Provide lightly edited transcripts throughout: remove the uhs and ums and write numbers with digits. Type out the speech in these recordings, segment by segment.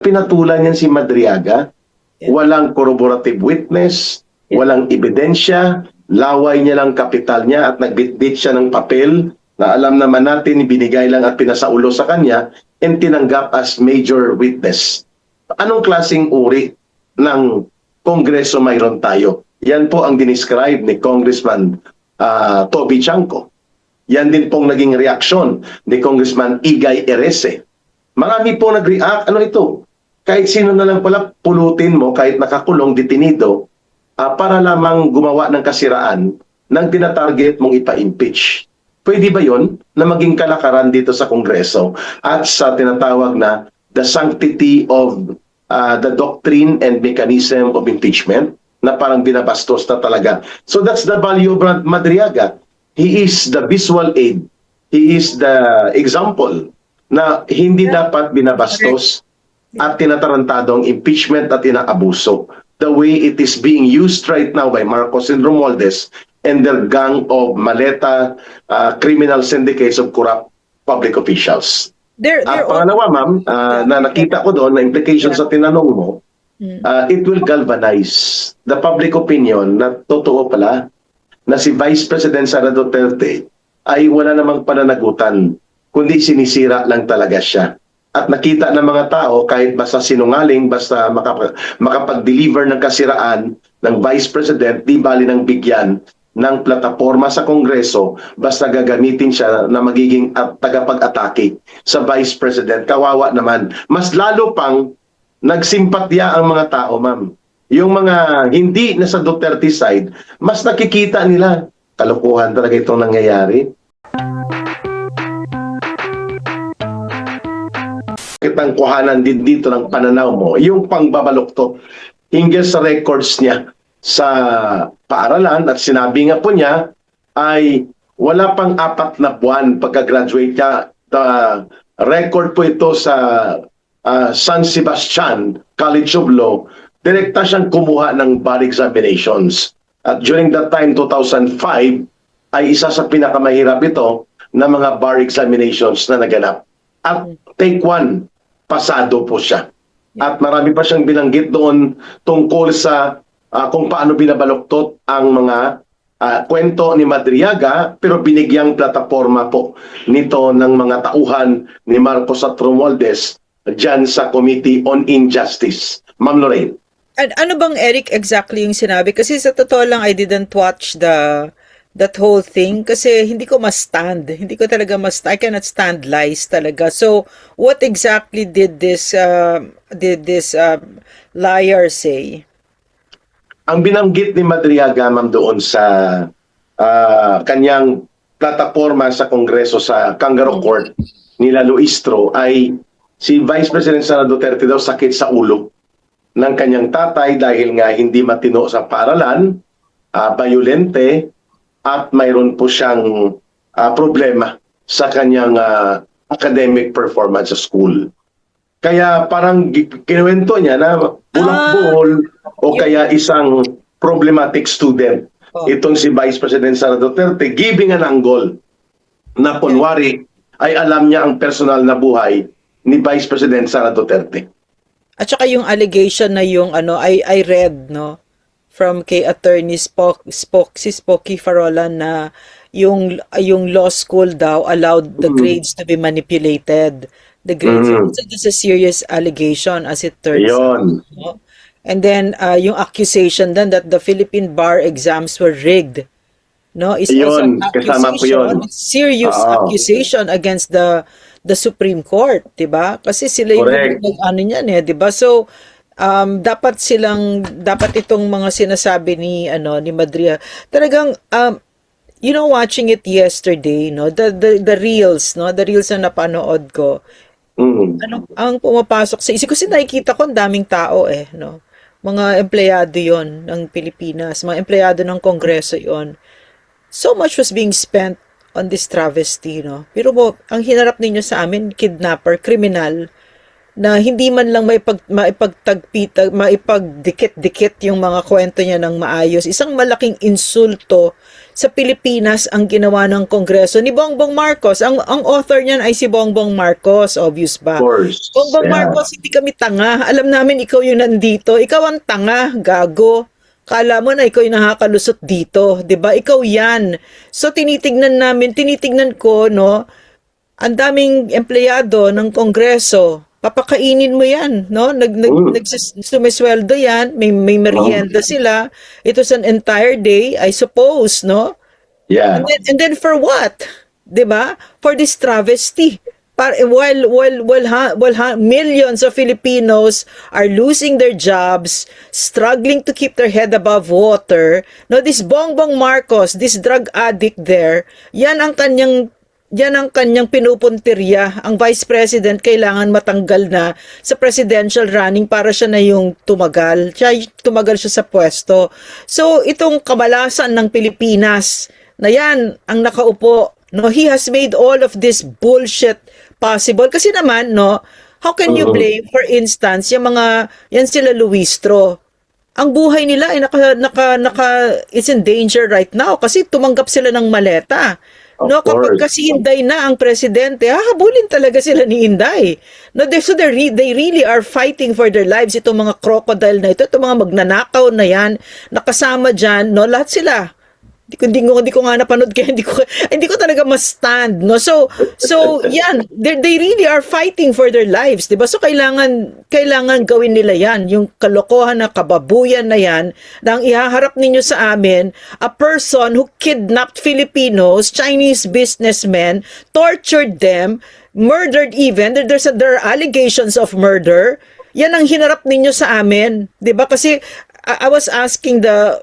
pinatulan yan si Madriaga. Walang corroborative witness, walang ebidensya, laway niya lang kapital niya at nagbitbit siya ng papel na alam naman natin binigay lang at pinasaulo sa kanya and tinanggap as major witness. Anong klaseng uri ng Kongreso mayroon tayo? Yan po ang dinescribe ni Congressman Toby Chanco. Yan din pong naging reaksyon ni Congressman Igay Erese. Marami po nag-react. Ano ito? Kahit sino na lang pala pulutin mo, kahit nakakulong, detenido, para lamang gumawa ng kasiraan ng tinatarget mong ipa-impeach. Pwede ba yon na maging kalakaran dito sa Kongreso at sa tinatawag na the sanctity of the doctrine and mechanism of impeachment na parang binabastos na talaga. So that's the value of Madriaga. He is the visual aid. He is the example na hindi dapat binabastos at tinatarantado ang impeachment at inaabuso. The way it is being used right now by Marcos and Romualdez and their gang of maleta criminal syndicates of corrupt public officials. At pangalawa, ma'am, na nakita ko doon na implications sa tinanong mo, it will galvanize the public opinion na totoo pala na si Vice President Sara Duterte ay wala namang pananagutan, kundi sinisira lang talaga siya. At nakita ng mga tao, kahit basta sinungaling, basta makapag-deliver ng kasiraan ng Vice President, di bali ng bigyan ng plataforma sa Kongreso, basta gagamitin siya na magiging tagapag-atake sa Vice President. Kawawa naman. Mas lalo pang nagsimpatya ang mga tao, ma'am. Yung mga hindi na sa Duterte side, mas nakikita nila. Kalokohan talaga itong nangyayari. Kitang kuhanan din dito ng pananaw mo, yung pangbabaluktot hinggil sa records niya sa paaralan at sinabi nga po niya ay wala pang 4 na buwan pagka-graduate niya. The record po ito sa San Sebastian College of Law. Direkta siyang kumuha ng bar examinations. At during that time, 2005, ay isa sa pinakamahirap ito na mga bar examinations na naganap. At take 1, pasado po siya. At marami pa siyang binanggit doon tungkol sa kung paano binabaluktot ang mga kwento ni Madriaga, pero binigyang plataforma po nito ng mga tauhan ni Marcos at Romualdez dyan sa Committee on Injustice. Ma'am Lorraine. Ano bang, Eric, exactly yung sinabi? Kasi sa totoo lang, I didn't watch that whole thing kasi hindi ko ma-stand. Hindi ko talaga I cannot stand lies talaga. So, what exactly did this liar say? Ang binanggit ni Madriaga, ma'am, doon sa kanyang plataforma sa Kongreso sa Kangaroo Court nila Luistro ay si Vice President Sara Duterte daw sakit sa ulo ng kanyang tatay dahil nga hindi matino sa paaralan, bayolente, at mayroon po siyang problema sa kanyang academic performance sa school. Kaya parang kinuwento niya na bulak-buhol o kaya isang problematic student. Itong si Vice President Sara Duterte giving an angle na kunwari ay alam niya ang personal na buhay ni Vice President Sara Duterte. At saka yung allegation na yung I read from kay attorney Spokey Farolan na yung law school daw allowed the grades to be manipulated. The grades, so this is a serious allegation as it turns out. No? And then yung accusation then that the Philippine bar exams were rigged. No, is also an accusation, serious accusation against the Supreme Court, 'di ba? Kasi sila yung ano niyan 'di ba? So dapat itong mga sinasabi ni Madria talagang watching it yesterday, the reels, the reels na napanood ko. Ang pumapasok sa isip kasi nakikita ko ang daming tao mga empleyado 'yon ng Pilipinas, mga empleyado ng Kongreso 'yon. So much was being spent on this travesty, Pero ang hinarap ninyo sa amin, kidnapper, kriminal, na hindi man lang maipagdikit-dikit yung mga kwento niya ng maayos. Isang malaking insulto sa Pilipinas ang ginawa ng Kongreso ni Bongbong Marcos. Ang author niyan ay si Bongbong Marcos, obvious ba? Of course. Bongbong Yeah. Marcos, hindi kami tanga. Alam namin ikaw yung nandito. Ikaw ang tanga, gago. Kala mo na ikaw yung nakakalusot dito, 'di ba? Ikaw 'yan. So tinitignan ko, no, ang daming empleyado ng Kongreso. Papakainin mo 'yan, no? Sumisweldo 'yan, may merienda sila. It was an entire day, I suppose, no? Yeah. And then for what? 'Di ba? For this travesty. While millions of Filipinos are losing their jobs, struggling to keep their head above water, no, this Bongbong Marcos, this drug addict there, yan ang kanyang pinupuntirya. Ang Vice President kailangan matanggal na sa presidential running para siya na yung tumagal siya sa pwesto. So itong kamalasan ng Pilipinas na yan ang nakaupo, no, he has made all of this bullshit possible. Kasi naman, no, how can you blame, for instance, yan sila Luistro? Ang buhay nila ay it's in danger right now kasi tumanggap sila ng maleta. No, Of kapag course. kasi Inday na ang presidente, hahabulin talaga sila ni Inday. No, they really are fighting for their lives. Itong mga crocodile na ito, itong mga magnanakaw na yan, nakasama dyan, no, lahat sila. Hindi ko nga napanood kaya hindi ko talaga ma-stand, no. So yan, they really are fighting for their lives, 'di ba? So kailangan gawin nila yan, yung kalokohan na kababuyan na yan, na ang ihaharap ninyo sa amin, a person who kidnapped Filipinos, Chinese businessmen, tortured them, murdered even, there are allegations of murder. Yan ang hinarap ninyo sa amin, 'di ba? Kasi I was asking the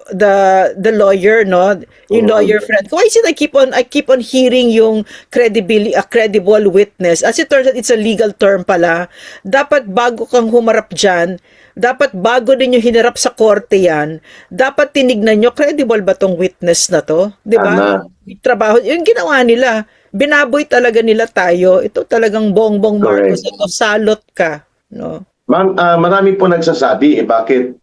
lawyer, no, yung lawyer friend. Why is it I keep on hearing yung credible witness? As it turns out, it's a legal term pala. Dapat bago kang humarap dyan, dapat bago din yung hinarap sa korte yan, dapat tinignan nyo, credible ba tong witness na to? Di ba? Trabaho, yung ginawa nila, binaboy talaga nila tayo. Ito talagang Bongbong Marcos, ito salot ka, no? Ma'am, marami po nagsasabi, bakit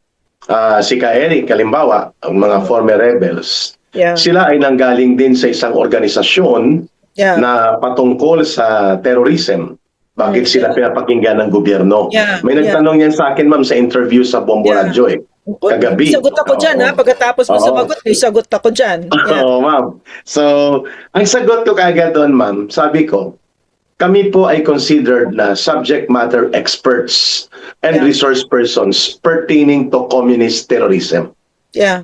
si Eric, kalimbawa, ang mga former rebels, sila ay nanggaling din sa isang organisasyon na patungkol sa terrorism. Bakit sila pinapakinggan ng gobyerno? May nagtanong yan sa akin, ma'am, sa interview sa Bombo Radio kagabi. Sagot ako dyan, ha? Pagkatapos mo sumagot, sagot ako dyan. Oo, ma'am. So, ang sagot ko kagad doon, ma'am, sabi ko, kami po ay considered na subject matter experts and resource persons pertaining to communist terrorism.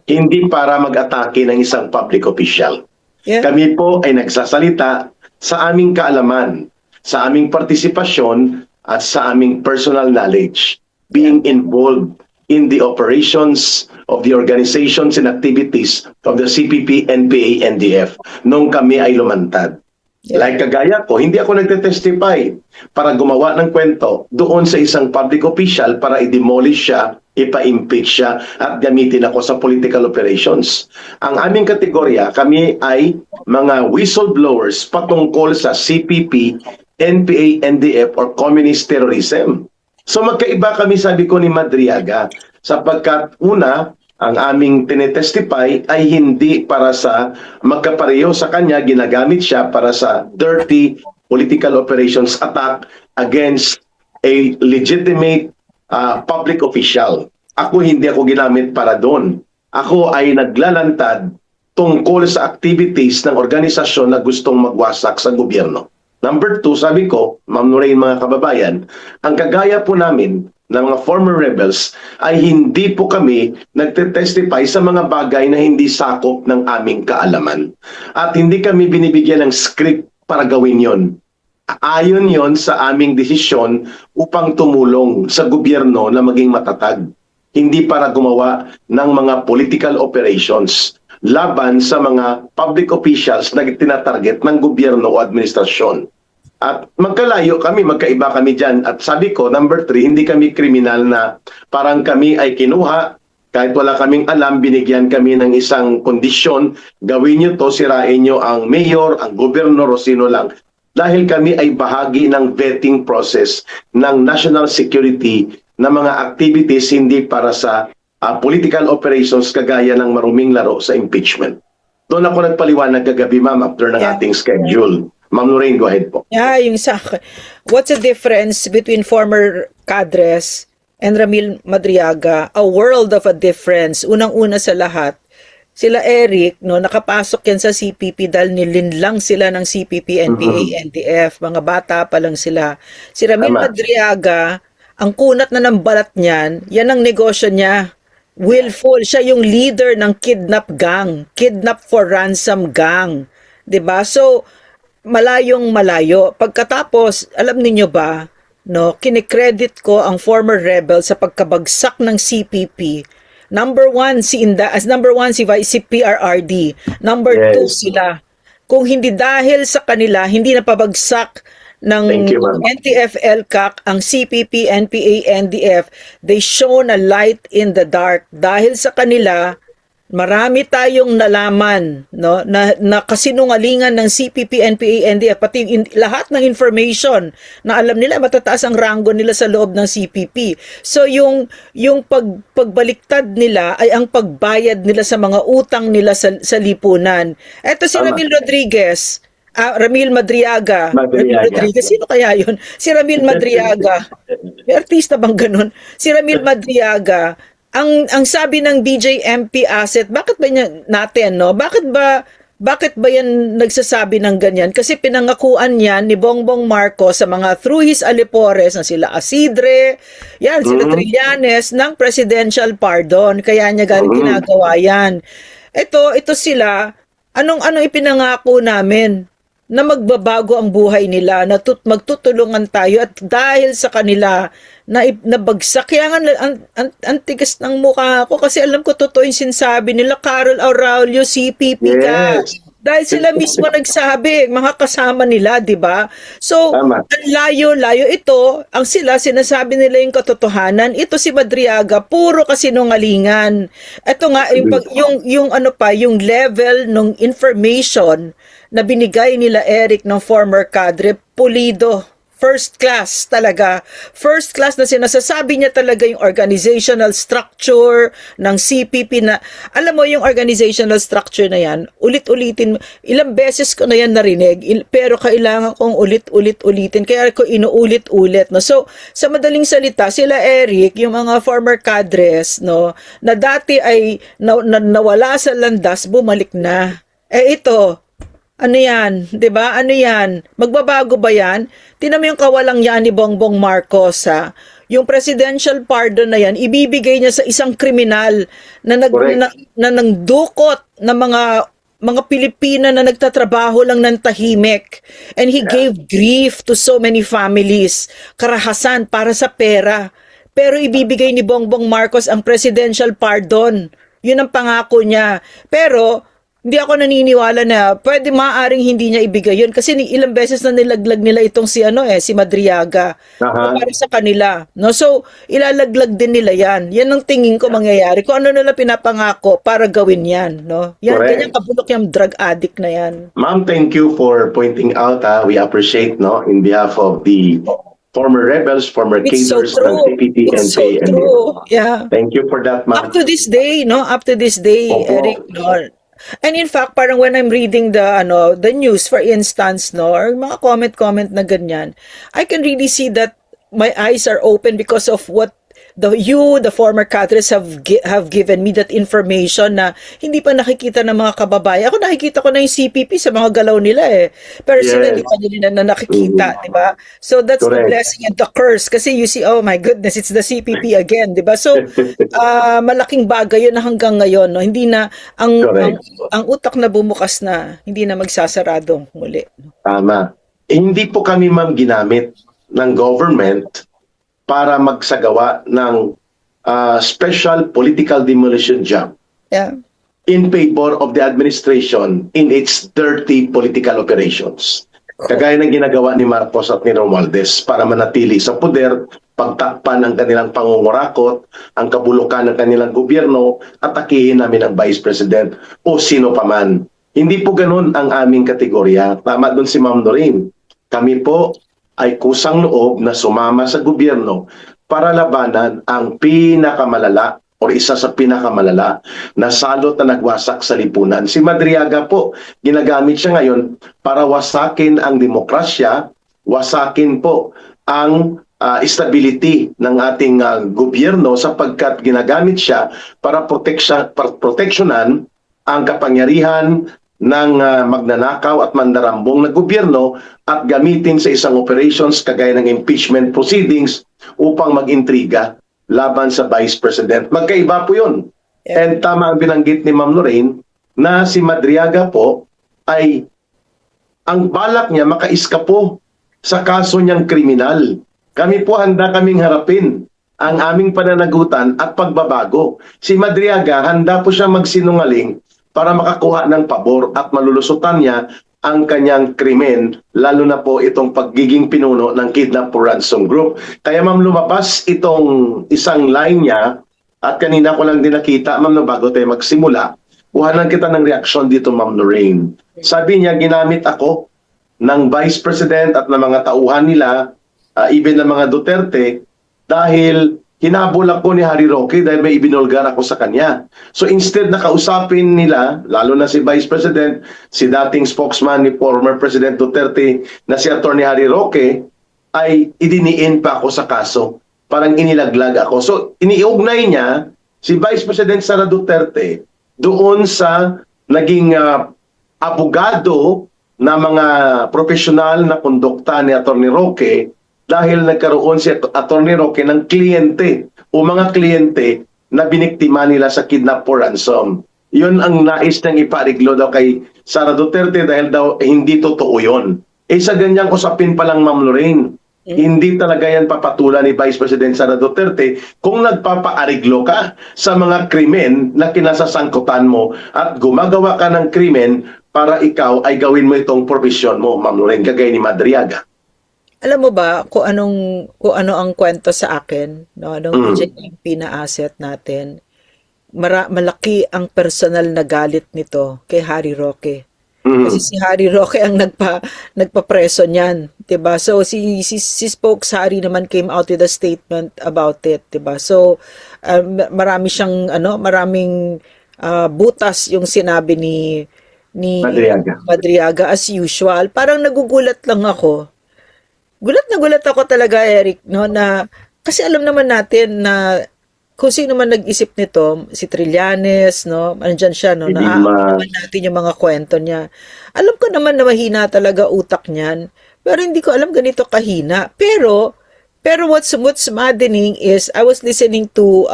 Hindi para mag-atake ng isang public official. Kami po ay nagsasalita sa aming kaalaman, sa aming partisipasyon at sa aming personal knowledge, being involved in the operations of the organizations and activities of the CPP, NPA, NDF nung kami ay lumantad. Like kagaya ko, hindi ako nagte-testify para gumawa ng kwento doon sa isang public official para i-demolish siya, ipa-impeach siya at gamitin ako sa political operations. Ang aming kategorya, kami ay mga whistleblowers patungkol sa CPP, NPA, NDF or communist terrorism. So magkaiba kami, sabi ko ni Madriaga, sapagkat una, ang aming tinetestify ay hindi para sa magkapareho sa kanya, ginagamit siya para sa dirty political operations attack against a legitimate public official. Hindi ako ginamit para doon. Ako ay naglalantad tungkol sa activities ng organisasyon na gustong magwasak sa gobyerno. Number 2, sabi ko, Ma'am Lorraine, mga kababayan, ang kagaya po namin ng mga former rebels ay hindi po kami nagte-testify sa mga bagay na hindi sakop ng aming kaalaman. At hindi kami binibigyan ng script para gawin yon. Ayon yon sa aming desisyon upang tumulong sa gobyerno na maging matatag. Hindi para gumawa ng mga political operations laban sa mga public officials na tinatarget ng gobyerno o administrasyon. At magkalayo kami, magkaiba kami dyan. At sabi ko, number 3, hindi kami kriminal na parang kami ay kinuha, kahit wala kaming alam, binigyan kami ng isang kondisyon, gawin nyo to, sirain nyo ang mayor, ang gobernador o sino lang. Dahil kami ay bahagi ng vetting process ng national security na mga activities hindi para sa political operations kagaya ng maruming laro sa impeachment. Doon ako nagpaliwanag kagabi, ma'am, after ng Yeah. ating schedule. Ma'am Lorraine, go ahead po. Yeah, yung sa what's the difference between former cadres and Ramil Madriaga? A world of a difference. Unang-una sa lahat, sila Eric, no, nakapasok yan sa CPP dahil nilinlang sila ng CPP, NPA, NTF. Mga bata pa lang sila. Si Ramil Tama. Madriaga, ang kunat na ng balat niyan, yan ang negosyo niya. Willful, siya yung leader ng kidnap gang, kidnap for ransom gang. 'Di ba? So, malayong malayo. Pagkatapos, alam niyo ba, no, kinikredit ko ang former rebel sa pagkabagsak ng CPP. Number one si PRRD. Number Yes. two sila. Kung hindi dahil sa kanila, hindi na pabagsak ng Thank you, ma'am. NTF-ELCAC, ang CPP, NPA, NDF. They shone a light in the dark. Dahil sa kanila, marami tayong nalaman, no, na kasinungalingan ng CPP, NPA, NDF, pati lahat ng information na alam nila, matataas ang ranggo nila sa loob ng CPP. So yung pagbaliktad nila ay ang pagbayad nila sa mga utang nila sa lipunan. Eto si Tama. Ramil Rodriguez, Ramil Madriaga. Ramil Madriaga. Rodriguez, sino kaya yun? Si Ramil Madriaga. May artista bang ganun? Si Ramil Madriaga, ang sabi ng BJMP asset, bakit ba niya natin, no? Bakit ba yan nagsasabi ng ganyan? Kasi pinangakuan yan ni Bongbong Marcos sa mga through his alipores na sila Asidre, yan, sila Trillanes ng presidential pardon. Kaya niya ginagawa yan. Ito sila, anong ipinangako namin? Na magbabago ang buhay nila, na magtutulungan tayo at dahil sa kanila na nabagsak. Kaya nga ang tigas ng mukha ko kasi alam ko totoo yung sinasabi nila, Carol Aurelio, CPP ka. Yes. Dahil sila mismo nagsabi, mga kasama nila, di ba? So, Tama. ang layo-layo ito, ang sinasabi nila yung katotohanan, ito si Madriaga, puro kasinungalingan. Ito nga, yung level ng information na binigay nila Eric ng former cadre, pulido. First class talaga. First class na sinasasabi niya talaga yung organizational structure ng CPP na, alam mo yung organizational structure na yan, ulit-ulitin, ilang beses ko na yan narinig, pero kailangan kong ulit-ulitin, kaya ko inuulit-ulit. No? So, sa madaling salita, sila Eric, yung mga former cadres, no, na dati ay nawala sa landas, bumalik na. Ito, ano yan? 'Di ba? Ano yan? Magbabago ba yan? Tingnan mo yung kawalang yan ni Bongbong Marcos, ha? Yung presidential pardon na yan, ibibigay niya sa isang kriminal na nangdukot ng mga Pilipina na nagtatrabaho lang ng tahimik. And he gave grief to so many families. Karahasan para sa pera. Pero ibibigay ni Bongbong Marcos ang presidential pardon. Yun ang pangako niya. Pero hindi ako naniniwala na maaaring hindi niya ibigay yun kasi ilang beses na nilaglag nila itong si Madriaga para sa kanila, no? So ilalaglag din nila yan ang tingin ko mangyayari kung ano nila pinapangako para gawin yan, no? Yan, ganyan kabulok yung drug addict na yan. Ma'am, thank you for pointing out. We appreciate, no, in behalf of the former rebels, former It's so cadres true. ng CPP, It's so NPA, true. Yeah. Thank you for that, ma'am. Up to this day, no? Up to this day, Opo. Eric, no? And in fact, parang when I'm reading the news, for instance, no, or mga comment na ganyan, I can really see that my eyes are open because of what the former cadres have given me that information na hindi pa nakikita ng mga kababayan. Ako nakikita ko na yung CPP sa mga galaw nila eh. Pero sila hindi pa nila na nakikita, di ba? So that's the blessing and the curse. Kasi you see, oh my goodness, it's the CPP again, di ba? So malaking bagay yun na hanggang ngayon, no? Hindi na ang utak na bumukas na, hindi na magsasaradong muli. Tama. Hindi po kami, ma'am, ginamit ng government para magsagawa ng special political demolition job in favor of the administration in its dirty political operations. Kagaya ng ginagawa ni Marcos at ni Romualdez para manatili sa poder, pagtakpan ang kanilang pangungurakot, ang kabulukan ng kanilang gobyerno, atakihin namin ang Vice President o sino paman. Hindi po ganun ang aming kategorya. Tama doon si Ma'am Doreen. Kami po ay kusang loob na sumama sa gobyerno para labanan ang pinakamalala o isa sa pinakamalala na salot na nagwasak sa lipunan. Si Madriaga po, ginagamit siya ngayon para wasakin ang demokrasya, wasakin po ang stability ng ating gobyerno sapagkat ginagamit siya para proteksyonan ang kapangyarihan ng magnanakaw at mandarambong na gobyerno at gamitin sa isang operations kagaya ng impeachment proceedings upang mag-intriga laban sa Vice President. Magkaiba po yun. And tama ang binanggit ni Ma'am Lorraine na si Madriaga po ay ang balak niya makaiskapo sa kaso niyang kriminal. Kami po handa kaming harapin ang aming pananagutan at pagbabago. Si Madriaga handa po siya magsinungaling para makakuha ng pabor at malulusutan niya ang kanyang krimen, lalo na po itong pagiging pinuno ng Kidnap for Ransom Group. Kaya ma'am, lumabas itong isang line niya at kanina ko lang din nakita, ma'am, no, bago tayo magsimula, kuhanan kita ng reaksyon dito, Ma'am Lorraine. Sabi niya, ginamit ako ng Vice President at ng mga tauhan nila, even ng mga Duterte, dahil hinabol ako ni Harry Roque dahil may ibinulgar ako sa kanya. So instead na kausapin nila, lalo na si Vice President, si dating spokesman ni former President Duterte na si Atty. Harry Roque, ay idiniin pa ako sa kaso. Parang inilaglag ako. So iniugnay niya si Vice President Sara Duterte doon sa naging abogado na mga profesional na kondukta ni Atty. Roque dahil nagkaroon si Atty. Roque ng kliyente o mga kliyente na biniktima nila sa kidnap for ransom. Yun ang nais niyang ipariglo daw kay Sara Duterte dahil daw hindi totoo yun. Sa ganyang usapin pa lang, Ma'am Lorraine, hindi talaga yan papatulan ni Vice President Sara Duterte kung nagpapaariglo ka sa mga krimen na kinasasangkutan mo at gumagawa ka ng krimen para ikaw ay gawin mo itong profesyon mo, Ma'am Lorraine, kagaya ni Madriaga. Alam mo ba kung ano ang kwento sa akin, no? Anong GMP na asset natin? Malaki ang personal na galit nito kay Harry Roque. Kasi si Harry Roque ang nagpapreso niyan, 'di ba? So si Spokes Harry naman came out with a statement about it, 'di ba? So maraming butas yung sinabi ni Madriaga as usual. Parang nagugulat lang ako. Gulat na gulat ako talaga, Eric, no, na kasi alam naman natin na kung sino man nag-isip nito, si Trillanes, no, andyan siya, no, naman natin yung mga kwento niya. Alam ko naman na mahina talaga utak niyan, pero hindi ko alam ganito kahina. Pero what's maddening is I was listening to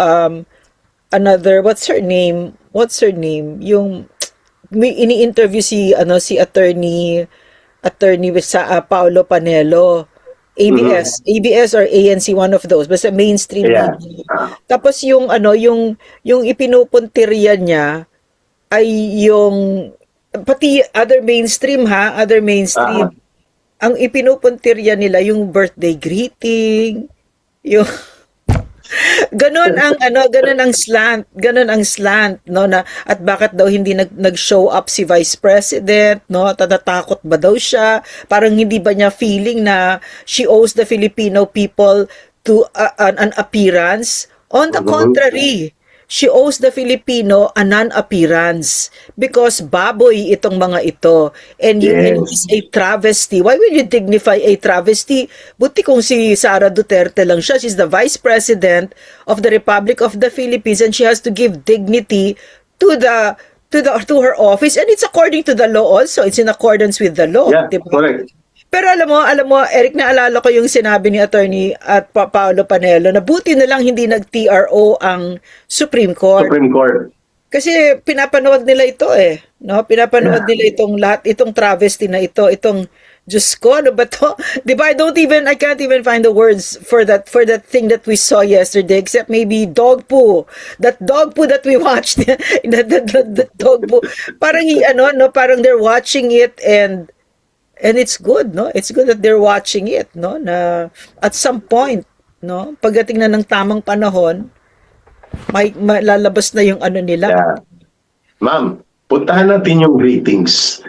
another, what's her name? Yung may ini-interview si attorney sa Paolo Panelo. ABS or ANC, one of those, basta mainstream media. Tapos yung ipinupuntirya niya ay yung pati other mainstream. Ang ipinupuntirya nila yung birthday greeting, yung ganon ang slant, no, na at bakit daw hindi nag-show up si Vice President, no, natatakot ba daw siya, parang hindi ba niya feeling na she owes the Filipino people to an appearance. On the contrary, she owes the Filipino a non-appearance because baboy itong mga ito. And it is a travesty. Why will you dignify a travesty? Buti kung si Sara Duterte lang siya. She's the Vice President of the Republic of the Philippines and she has to give dignity to her office, and it's according to the law also. It's in accordance with the law. Yeah, diba? correct. Pero alam mo, Eric, naalala ko yung sinabi ni Attorney at Paolo Panelo na buti na lang hindi nag-TRO ang Supreme Court. Kasi pinapanood nila ito no? Pinapanood nila itong travesty na ito, itong Diyos ko, ano ba to? Diba, I can't even find the words for that thing that we saw yesterday, except maybe dog poo. That dog poo that we watched, the dog poo. Parang parang they're watching it and it's good, no? It's good that they're watching it, no? Na at some point, no? Pagdating na ng tamang panahon, may lalabas na yung nila. Yeah. Ma'am, puntahan natin yung ratings.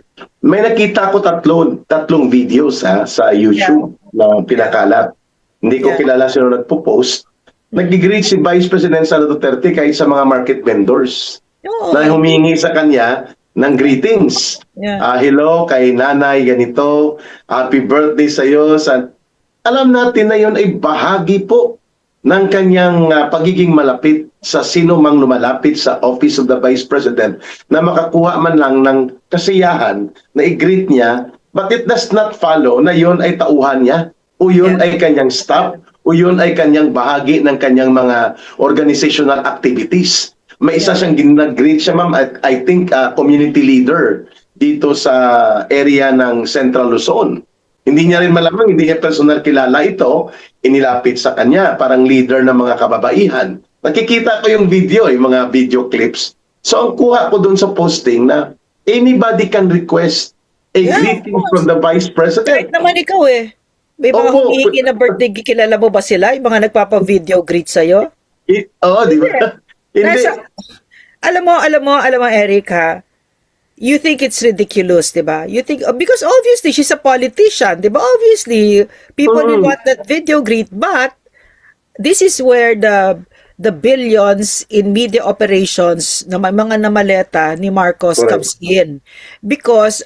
May nakita ko tatlong videos sa YouTube na pinakalat. Hindi ko kilala sino nagpo-post. Nag-greet si Vice President Sara Duterte kahit sa mga market vendors Oo. na humingi sa kanya ng greetings. Yeah. Hello kay nanay ganito, happy birthday sa iyo. Alam natin na yon ay bahagi po ng kanyang pagiging malapit sa sino mang lumalapit sa Office of the Vice President na makakuha man lang ng kasiyahan na i-greet niya, but it does not follow na yon ay tauhan niya o yun ay kanyang staff o yun ay kanyang bahagi ng kanyang mga organizational activities. May isa siyang ginag-greet siya, ma'am, I think community leader dito sa area ng Central Luzon. Hindi niya rin malamang, hindi niya personal kilala ito, inilapit sa kanya, parang leader ng mga kababaihan. Nakikita ko yung video, yung mga video clips. So ang kuha ko dun sa posting na anybody can request a greeting from the Vice President. Kahit naman ikaw eh. May mga Opo. humihingi na birthday, kilala mo ba sila? Yung mga nagpapa-video greet sa'yo? Oo, di ba? Hindi. Alam mo, Eric, ha? You think it's ridiculous, di ba? You think, because obviously, she's a politician, di ba? Obviously, people will want that video greet, but this is where the billions in media operations na may mga namaleta ni Marcos comes in. Because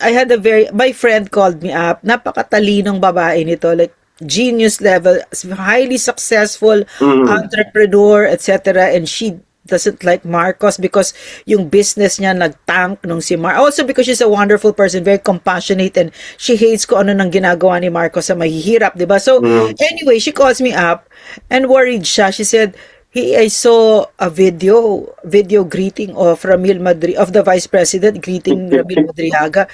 my friend called me up, napakatalinong babae nito, like genius level, highly successful entrepreneur, etc. And she doesn't like Marcos because yung business niya nag-tank nung si Marcos. Also because she's a wonderful person, very compassionate, and she hates ko ano nang ginagawa ni Marcos sa mahihirap, di ba? So, anyway, she calls me up and worried siya. She said, I saw a video greeting of of the Vice President greeting Ramil Madriaga.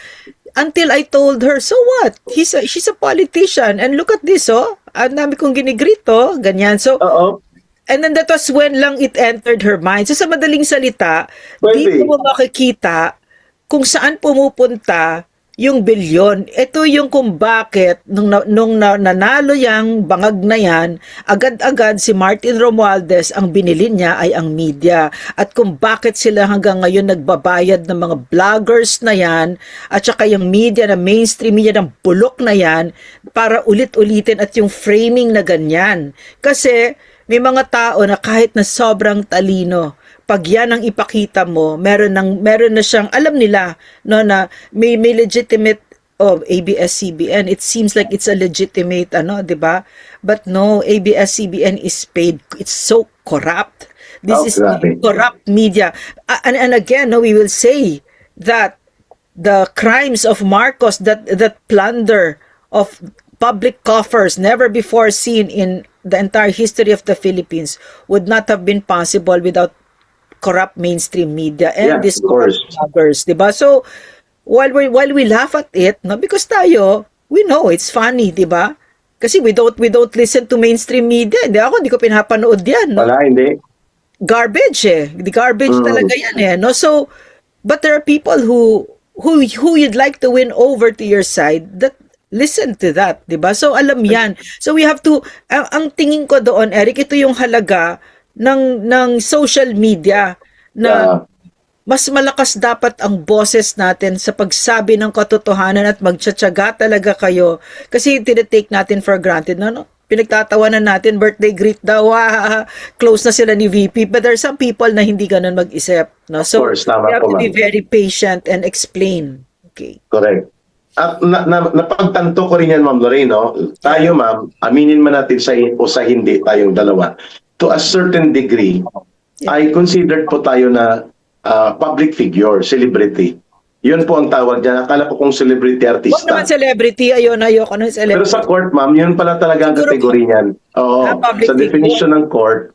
Until I told her, so what? She's a politician, and look at this, oh. Ang dami kong ginigreet, oh. Ganyan. So, and then that was when lang it entered her mind. So sa madaling salita, dito mo makikita kung saan pumupunta yung bilyon. Ito yung kung bakit nung nanalo yung bangag na yan, agad-agad si Martin Romualdez ang binili niya ay ang media. At kung bakit sila hanggang ngayon nagbabayad ng mga vloggers na yan at saka yung media na mainstream media ng bulok na yan para ulit-ulitin at yung framing na ganyan. Kasi may mga tao na kahit na sobrang talino, pag yan ang ipakita mo, meron na siyang, alam nila, no, na may legitimate, ABS-CBN, it seems like it's a legitimate, di ba? But no, ABS-CBN is paid, it's so corrupt. This is corrupt media. And again, no, we will say that the crimes of Marcos, that plunder of public coffers never before seen in the entire history of the Philippines would not have been possible without corrupt mainstream media and these bloggers, diba? So while we laugh at it, no, because tayo, we know it's funny, diba? Kasi we don't listen to mainstream media. Hindi ko pinapanood yan, no? Wala, hindi. Garbage garbage talaga yan eh, no? So but there are people who you'd like to win over to your side that listen to that, di ba? So alam yan. So we have to, ang tingin ko doon, Eric, ito yung halaga ng social media na mas malakas dapat ang boses natin sa pagsabi ng katotohanan at magtsatsaga talaga kayo. Kasi tinitake natin for granted, no? Pinagtatawanan natin, birthday greet daw, close na sila ni VP. But there are some people na hindi ganun mag-isip, no? So we have to be very patient and explain. Okay. Correct. At napagtanto ko rin yan, Ma'am Lorraine, no? Tayo, ma'am, aminin man natin sa hindi, tayong dalawa, to a certain degree, I considered po tayo na public figure, celebrity. Yun po ang tawag niya. Akala ko kung celebrity artista. Huwag naman celebrity, ayoko ng celebrity. Pero sa court, ma'am, yun pala talaga ang kategory niyan. Oo, sa definition ng court,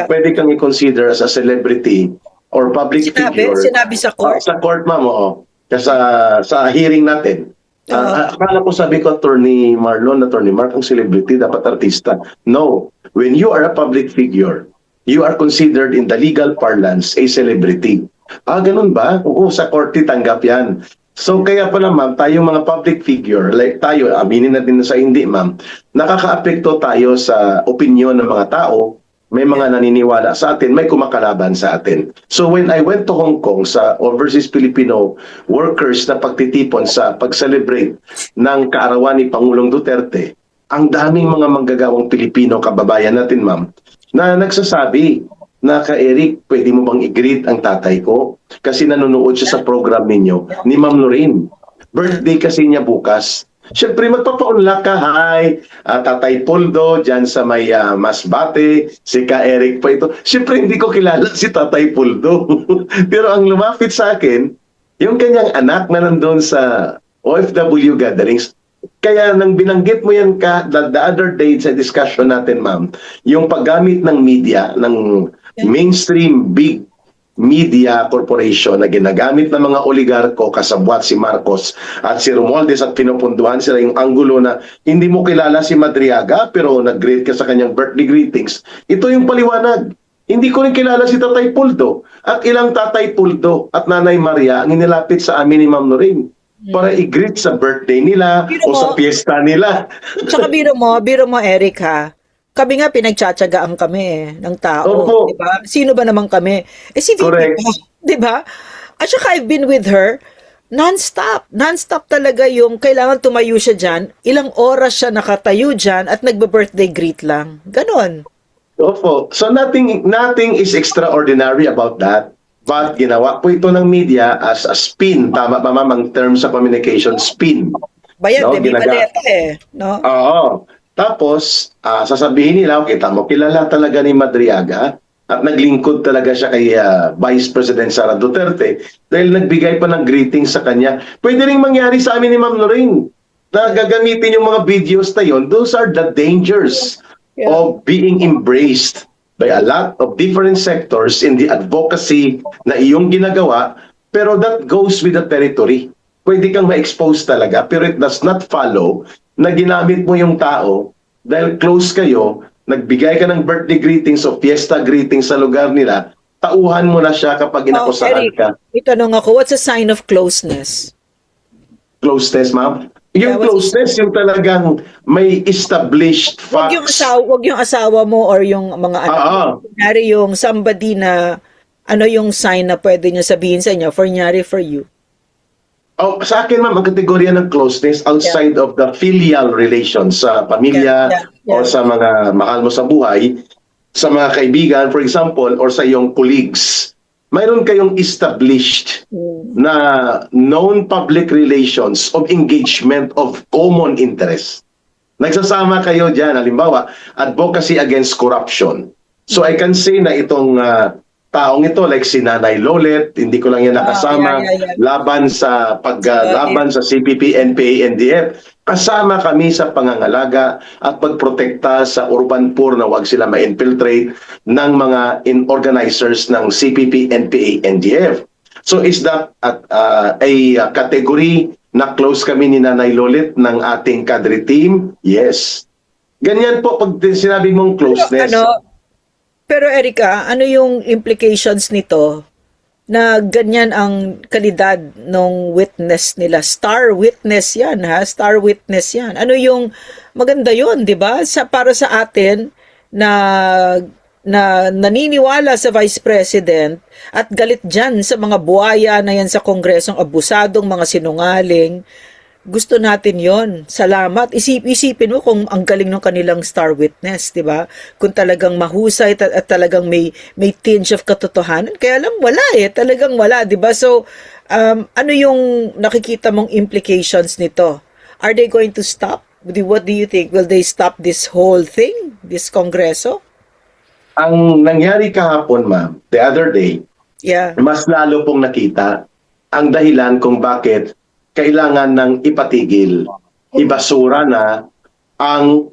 pwede kang i-consider as a celebrity or public figure. Sinabi sa court? Sa court, ma'am, oo. Sa hearing natin. Akala ko sabi ko, Attorney Marlon, Attorney Mark, ang celebrity, dapat artista. No. When you are a public figure, you are considered in the legal parlance a celebrity. Ganun ba? Oo, sa korte tanggap yan. So kaya pala, ma'am, tayong mga public figure, like tayo, aminin natin sa hindi, ma'am, nakaka-apekto tayo sa opinion ng mga tao. May mga naniniwala sa atin, may kumakalaban sa atin. So when I went to Hong Kong sa Overseas Filipino workers na pagtitipon sa pag-celebrate ng kaarawan ni Pangulong Duterte, ang daming mga manggagawang Pilipino kababayan natin, ma'am, na nagsasabi na Eric, pwede mo bang i-greet ang tatay ko? Kasi nanonood siya sa program ninyo ni Ma'am Lorraine. Birthday kasi niya bukas. Siyempre, magpapaunlak ka, hi, Tatay Poldo, dyan sa may Masbate, si Eric pa ito. Siyempre, hindi ko kilala si Tatay Poldo. Pero ang lumapit sa akin, yung kanyang anak na nandun sa OFW gatherings. Kaya nang binanggit mo yan the other day sa discussion natin, ma'am, yung paggamit ng media, ng mainstream big media corporation na ginagamit ng mga oligarko kasabwat si Marcos at si Romualdez at pinupunduhan sila yung anggulo na hindi mo kilala si Madriaga pero nag-greet ka sa kanyang birthday greetings. Ito yung paliwanag. Hindi ko rin kilala si Tatay Puldo at ilang Tatay Puldo at Nanay Maria ang inilapit sa amin ni Ma'am Lorraine para i-greet sa birthday nila o sa piyesta nila. Tsaka biro mo, Eric, ha? Kami nga pinagtsatsagaan kami ng tao, Opo. di ba? Sino ba naman kami? Si VP Correct. pa, di ba? At saka I've been with her non-stop. Non-stop talaga yung kailangan tumayo siya dyan. Ilang oras siya nakatayo dyan at nagbe-birthday greet lang. Ganon. Opo. So nothing is extraordinary about that. But ginawa po ito ng media as a spin. Tama ba ma'am ang term sa communication? Spin. Bayan, No, may baleta no? Oo. Tapos, sasabihin nila, kita mo, kilala talaga ni Madriaga at naglingkod talaga siya kay Vice President Sara Duterte dahil nagbigay pa ng greetings sa kanya. Pwede rin mangyari sa amin ni Ma'am Lorraine na gagamitin yung mga videos na yun. Those are the dangers of being embraced by a lot of different sectors in the advocacy na iyong ginagawa, pero that goes with the territory. Pwede kang ma-expose talaga, pero it does not follow na ginamit mo yung tao dahil close kayo, nagbigay ka ng birthday greetings o fiesta greetings sa lugar nila, tauhan mo na siya kapag inakusahan Eric, ka. itanong ako, what's a sign of closeness? Closeness, ma'am? Yung closeness, yung talagang may established facts. Wag yung asawa mo or yung mga anak. Kunyari yung somebody na ano yung sign na pwede niya sabihin sa inyo, for you. Oh, sa akin ma'am, ang kategorya ng closeness outside of the filial relations sa pamilya o sa mga mahal mo sa buhay, sa mga kaibigan, for example, or sa iyong colleagues, mayroon kayong established na known public relations of engagement of common interest. Nagsasama kayo dyan, halimbawa, advocacy against corruption. So I can say na itong taong ito, like si Nanay Lolet, hindi ko lang yan nakasama, laban sa laban sa CPP, NPA, NDF, kasama kami sa pangangalaga at pagprotekta sa urban poor na wag sila ma-infiltrate ng mga organizers ng CPP, NPA, NDF. So is that a category na close kami ni Nanay Lolet ng ating cadre team? Yes. Ganyan po pag sinabi mong closeness. Pero Erica, ano yung implications nito na ganyan ang kalidad ng witness nila? Star witness yan, ha? Star witness yan. Ano yung maganda yun, di ba? Para sa atin na naniniwala sa Vice President at galit dyan sa mga buhaya na yan sa Kongresong abusadong mga sinungaling. Gusto natin yon. Salamat. Isipin mo kung ang galing ng kanilang star witness, di ba? Kung talagang mahusay at talagang may tinge of katotohanan. Kaya lang wala talagang wala, di ba? So, ano yung nakikita mong implications nito? Are they going to stop? What do you think? Will they stop this whole thing? This Kongreso? Ang nangyari kahapon, ma'am, the other day, mas lalo pong nakita ang dahilan kung bakit kailangan ng ipatigil, ibasura na ang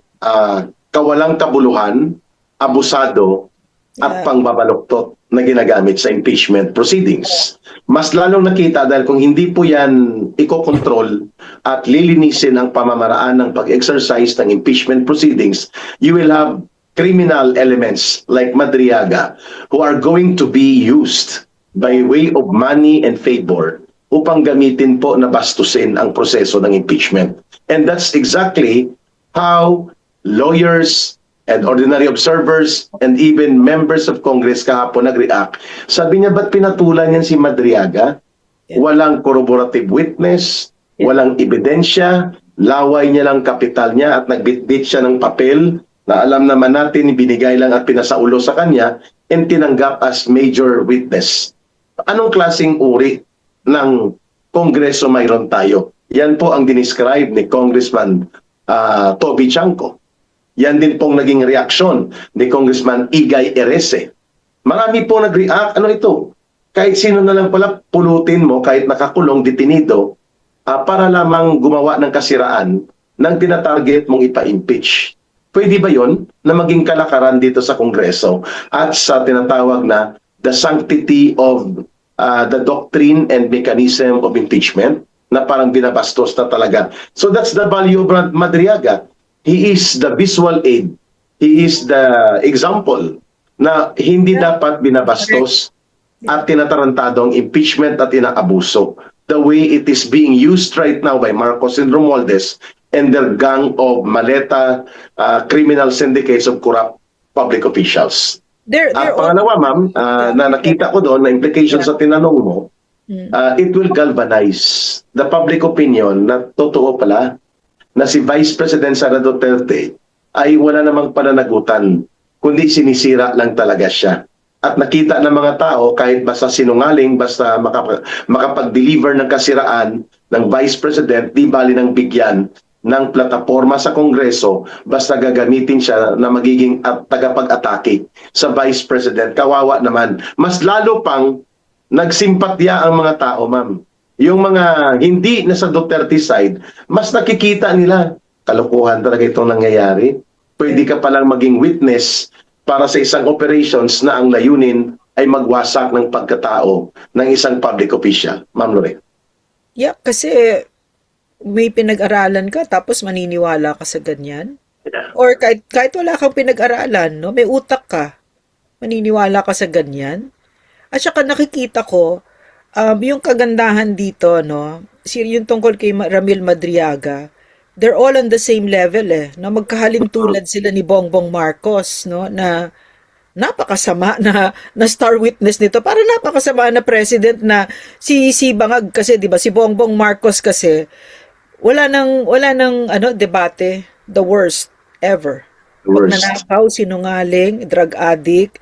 kawalang kabuluhan, abusado, at pangbabaluktot na ginagamit sa impeachment proceedings. Mas lalong nakita dahil kung hindi po yan ikokontrol at lilinisin ang pamamaraan ng pag-exercise ng impeachment proceedings, you will have criminal elements like Madriaga who are going to be used by way of money and favor upang gamitin po na bastusin ang proseso ng impeachment. And that's exactly how lawyers and ordinary observers and even members of Congress kahapon nag-react. Sabi niya, ba't pinatulan yan si Madriaga? Walang corroborative witness, walang ebidensya, laway niya lang kapital niya at nagbitbit siya ng papel na alam naman natin binigay lang at pinasaulo sa kanya and tinanggap as major witness. Anong klaseng uri ng Kongreso mayroon tayo? Yan po ang dinescribe ni Congressman Toby Chanco. Yan din pong naging reaksyon ni Congressman Igay Erese. Marami po nag-react. Ano ito? Kahit sino na lang pala pulutin mo, kahit nakakulong, detenido, para lamang gumawa ng kasiraan ng tinatarget mong ipa-impeach. Pwede ba yon na maging kalakaran dito sa Kongreso at sa tinatawag na the sanctity of the doctrine and mechanism of impeachment na parang binabastos na talaga? So that's the value of Brad Madriaga. He is the visual aid. He is the example na hindi dapat binabastos at tinatarantadong impeachment at inaabuso the way it is being used right now by Marcos and Romualdez and their gang of maleta criminal syndicates of corrupt public officials. At pangalawa, ma'am, na nakita ko doon na implications sa tinanong mo, it will galvanize the public opinion na totoo pala na si Vice President Sara Duterte ay wala namang pananagutan, kundi sinisira lang talaga siya. At nakita ng mga tao, kahit basta sinungaling, basta makapag-deliver ng kasiraan ng Vice President, di bali ng bigyan ng plataforma sa Kongreso, basta gagamitin siya na magiging tagapag-atake sa Vice President. Kawawa naman. Mas lalo pang nagsimpatya ang mga tao, ma'am. Yung mga hindi na sa Duterte side, mas nakikita nila, kalokohan talaga itong nangyayari. Pwede ka palang maging witness para sa isang operations na ang layunin ay magwasak ng pagkatao ng isang public official. Ma'am Lorraine. Yeah, kasi may pinag-aralan ka tapos maniniwala ka sa ganyan. Yeah. Or kahit wala kang pinag-aralan, no, may utak ka, maniniwala ka sa ganyan. At saka nakikita ko, yung kagandahan dito, no, yung tungkol kay Ramil Madriaga, they're all on the same level na magkahalintulad sila ni Bongbong Marcos, no, na napakasama na star witness nito. Para napakasama na president na si Bangag kasi, 'di ba, si Bongbong Marcos kasi wala nang debate, the worst ever. Nanakaw, sinungaling, drug addict,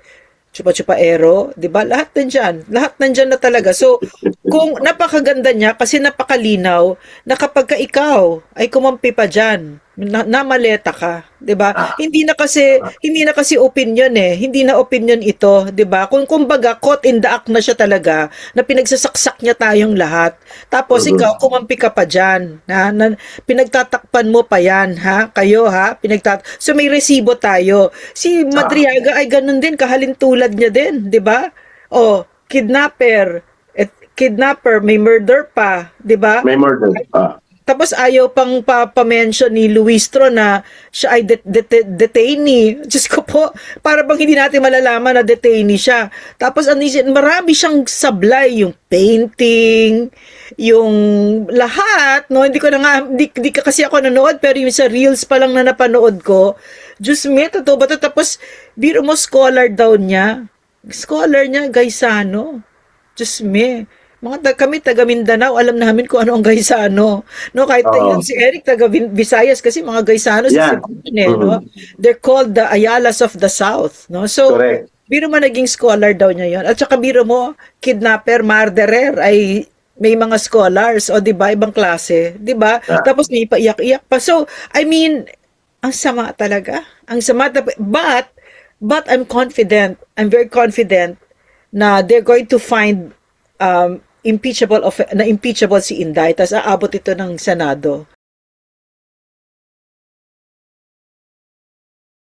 chupa-chupaero, 'di ba? Lahat nandiyan na talaga. So, kung napakaganda niya kasi napakalinaw na kapag ka ikaw ay kumampi pa diyan, namaleta ka, 'di ba? Hindi na kasi opinion Hindi na opinion ito, 'di ba? Kung kumbaga caught in the act na siya talaga, na pinagsasaksak niya tayong lahat. Tapos ikaw kumampi ka pa diyan, na pinagtatakpan mo pa 'yan, ha? Kayo ha, So may resibo tayo. Si Madriaga ay ganun din, kahalintulad niya din, 'di ba? Oh, kidnapper, may murder pa, 'di ba? May murder pa. Tapos ayaw pang pa-mention ni Luistro na siya ay detainee. Diyos ko po, para bang hindi natin malalaman na detainee siya. Tapos marami siyang sablay, yung painting, yung lahat, no? Hindi ka kasi ako nanood, pero yung sa Reels pa lang na napanood ko, Diyos me, totoo ba ito? Tapos, biro mo, scholar daw niya. Scholar niya, Gaisano. Diyos me. Kami taga Mindanao, alam namin kung ano ang Gaisano. No, kahit yun si Eric taga Visayas kasi mga Gaisano sa Cebu, no? They're called the Ayalas of the South, no? So, correct. Biro mo naging scholar daw niya 'yon. At saka biro mo, kidnapper, murderer ay may mga scholars o 'di ba ibang klase, 'di ba? Tapos may paiyak-iyak pa. So, I mean, ang sama talaga. Ang sama, but I'm confident. I'm very confident na they're going to find impeachable si Inday, tapos aabot ito ng Senado.